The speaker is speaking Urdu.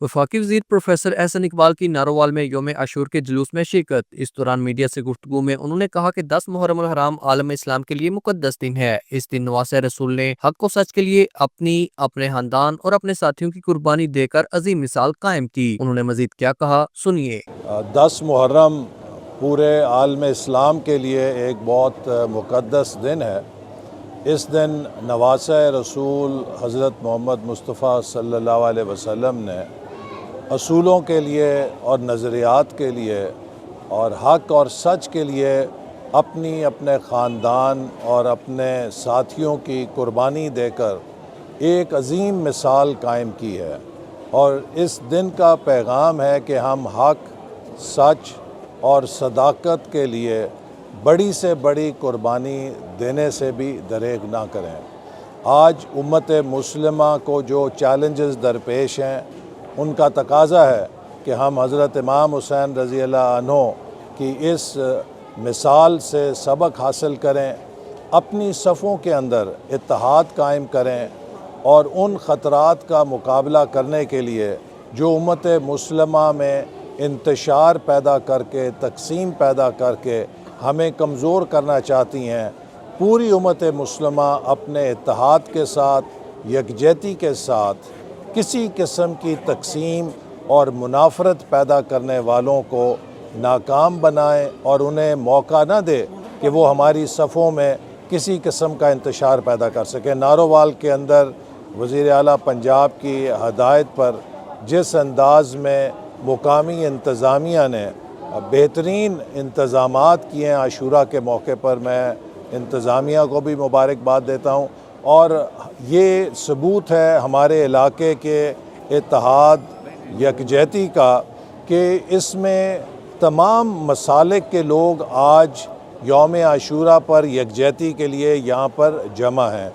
وفاقی وزیر پروفیسر احسن اقبال کی نارووال میں یوم عاشور کے جلوس میں شرکت۔ اس دوران میڈیا سے گفتگو میں انہوں نے کہا کہ 10 محرم الحرام عالم اسلام کے لیے مقدس دن ہے۔ اس دن نواسہ رسول نے حق و سچ کے لیے اپنے خاندان اور اپنے ساتھیوں کی قربانی دے کر عظیم مثال قائم کی۔ انہوں نے مزید کیا کہا، سنیے۔ 10 محرم پورے عالم اسلام کے لیے ایک بہت مقدس دن ہے۔ اس دن نواسہ رسول حضرت محمد مصطفیٰ صلی اللہ علیہ وسلم نے اصولوں کے لیے اور نظریات کے لیے اور حق اور سچ کے لیے اپنے خاندان اور اپنے ساتھیوں کی قربانی دے کر ایک عظیم مثال قائم کی ہے، اور اس دن کا پیغام ہے کہ ہم حق، سچ اور صداقت کے لیے بڑی سے بڑی قربانی دینے سے بھی دریغ نہ کریں۔ آج امت مسلمہ کو جو چیلنجز درپیش ہیں ان کا تقاضا ہے کہ ہم حضرت امام حسین رضی اللہ عنہ کی اس مثال سے سبق حاصل کریں، اپنی صفوں کے اندر اتحاد قائم کریں اور ان خطرات کا مقابلہ کرنے کے لیے جو امت مسلمہ میں انتشار پیدا کر کے، تقسیم پیدا کر کے ہمیں کمزور کرنا چاہتی ہیں، پوری امت مسلمہ اپنے اتحاد کے ساتھ، یکجہتی کے ساتھ کسی قسم کی تقسیم اور منافرت پیدا کرنے والوں کو ناکام بنائیں اور انہیں موقع نہ دے کہ وہ ہماری صفوں میں کسی قسم کا انتشار پیدا کر سکیں۔ نارووال کے اندر وزیر اعلیٰ پنجاب کی ہدایت پر جس انداز میں مقامی انتظامیہ نے بہترین انتظامات کیے ہیں عاشورہ کے موقع پر، میں انتظامیہ کو بھی مبارکباد دیتا ہوں، اور یہ ثبوت ہے ہمارے علاقے کے اتحاد، یکجہتی کا، کہ اس میں تمام مسالک کے لوگ آج یوم عاشورہ پر یکجہتی کے لیے یہاں پر جمع ہیں۔